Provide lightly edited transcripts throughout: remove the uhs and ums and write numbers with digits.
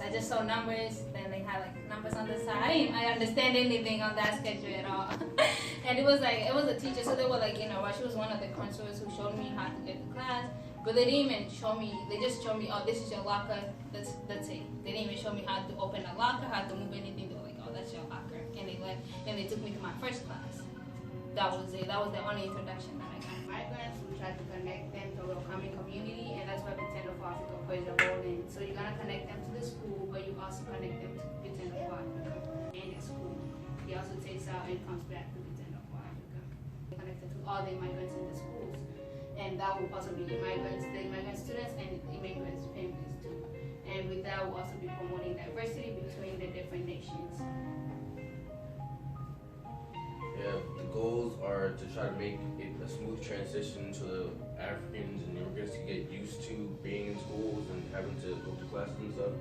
I just saw numbers, then they had like numbers on the side. I didn't understand anything on that schedule at all. And it was a teacher, so they were like, you know, she was one of the counselors who showed me how to get to class. But they didn't even show me, they just showed me, oh, this is your locker, that's it. They didn't even show me how to open a locker, how to move anything. They were like, oh, that's your locker. And they left, and they took me to my first class. That was it. That was the only introduction that I got. Migrants, we try to connect them to a welcoming community, and that's what Inthe for Africa plays a role in. So you're gonna connect them to the school, but you also connect them to Inthe for Africa and the school. He also takes out and comes back to Inthe for Africa. Connected to all the immigrants in the schools, and that will also be immigrants, the immigrant students, and immigrants families too. And with that, we'll also be promoting diversity between the different nations. Yeah, the goals are to try to make it a smooth transition to the Africans and immigrants to get used to being in schools and having to go to classes and stuff.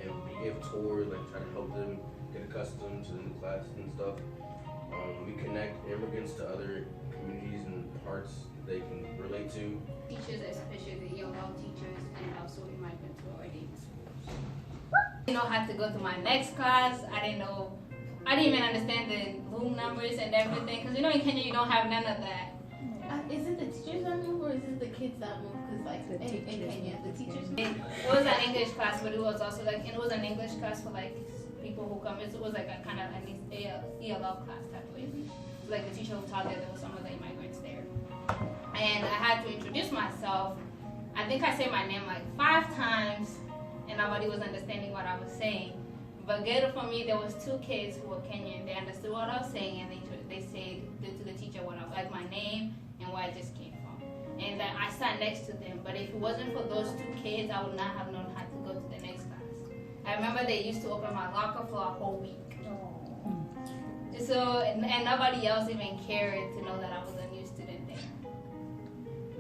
And we give tours, like try to help them get accustomed to the new classes and stuff. We connect immigrants to other communities and parts that they can relate to. Teachers, especially the young teachers, and also immigrants who are already in schools. I didn't know how to go to my next class. I didn't even understand the room numbers and everything, because you know in Kenya you don't have none of that. Is it the teachers that move, or is it the kids that move? Because like in Kenya, the teachers move. It was an English class, but it was also like, it was an English class for like people who come. It was like a kind of an ELL class type of way. Like the teacher who taught there was some of the immigrants there. And I had to introduce myself. I think I said my name like 5 times, and nobody was understanding what I was saying. But good for me, there was 2 kids who were Kenyan. They understood what I was saying, and they said to the teacher what I was, like my name and where I just came from. And I sat next to them. But if it wasn't for those 2 kids, I would not have known how to go to the next class. I remember they used to open my locker for a whole week. So and nobody else even cared to know that I was a new student there.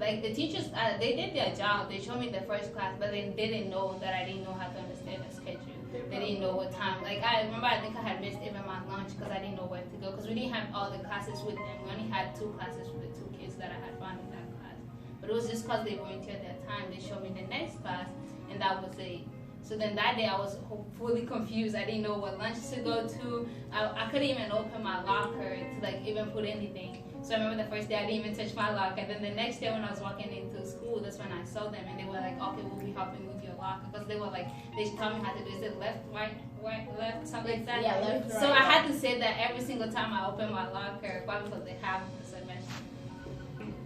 Like the teachers, they did their job. They showed me the first class, but they didn't know that I didn't know how to understand the schedule. They didn't know what time. Like I remember, I think I had missed even my lunch because I didn't know where to go. Because we didn't have all the classes with them. We only had 2 classes with the 2 kids that I had found in that class. But it was just because they volunteered their time. They showed me the next class, and that was it. So then that day I was fully confused. I didn't know what lunch to go to. I couldn't even open my locker to like even put anything. So I remember the first day I didn't even touch my locker. Then the next day when I was walking into school, that's when I saw them, and they were like, okay, we'll be helping with your locker. Because they were like, they taught me how to do, is it left, right, left, something like that? Yeah, left, right. So I had to say that every single time I opened my locker, probably because they have the semester.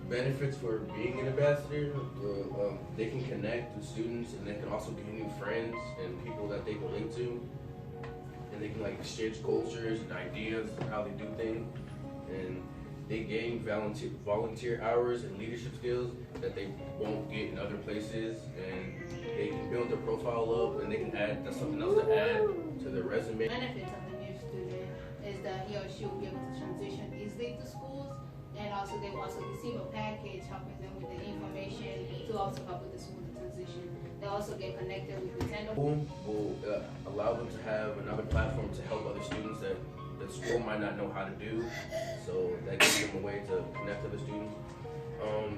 Benefits for being an ambassador, they can connect with students, and they can also get new friends and people that they can relate to, and they can like exchange cultures and ideas of how they do things, and they gain volunteer hours and leadership skills that they won't get in other places, and they can build their profile up, and they can add, that's something else to add to their resume. The benefits of the new student is that he or she will be able to transition easily to schools, and also they will also receive a package helping them with the information to also help with the smooth transition. They also get connected with the Inthe. Will allow them to have another platform to help other students that the school might not know how to do, so that gives them a way to connect to the students.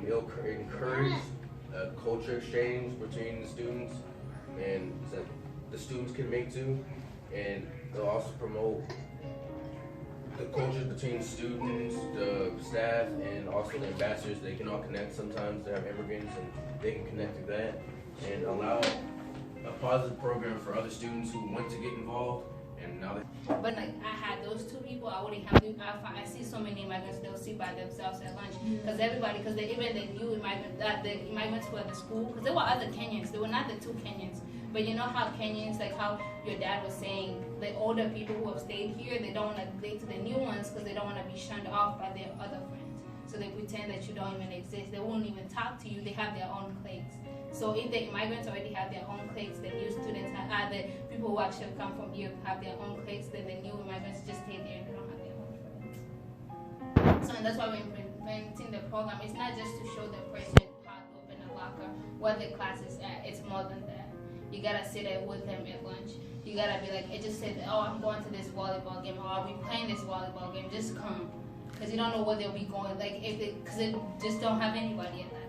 It'll encourage culture exchange between the students, and that the students can make too, and they'll also promote the cultures between students, the staff, and also the ambassadors. They can all connect. Sometimes they have immigrants, and they can connect through that, and allow a positive program for other students who want to get involved. And now but like I had those 2 people, I wouldn't have to. I see so many immigrants, they'll sit by themselves at lunch, because everybody, because even the new immigrants, the immigrants who are at the school, because there were other Kenyans, they were not the 2 Kenyans. But you know how Kenyans, like how your dad was saying, the older people who have stayed here, they don't want to date to the new ones because they don't want to be shunned off by their other friends. So they pretend that you don't even exist. They won't even talk to you. They have their own cliques. So if the immigrants already have their own cliques, the new students have, the people who actually come from here have their own cliques, then the new immigrants just stay there and they don't have their own friends. So and that's why we're implementing the program. It's not just to show the person how to open a locker, what the class is at. It's more than that. You gotta sit there with them at lunch. You gotta be like, it just said, oh, I'm going to this volleyball game, or I'll be playing this volleyball game. Just come, because you don't know where they'll be going. Like because they just don't have anybody at that.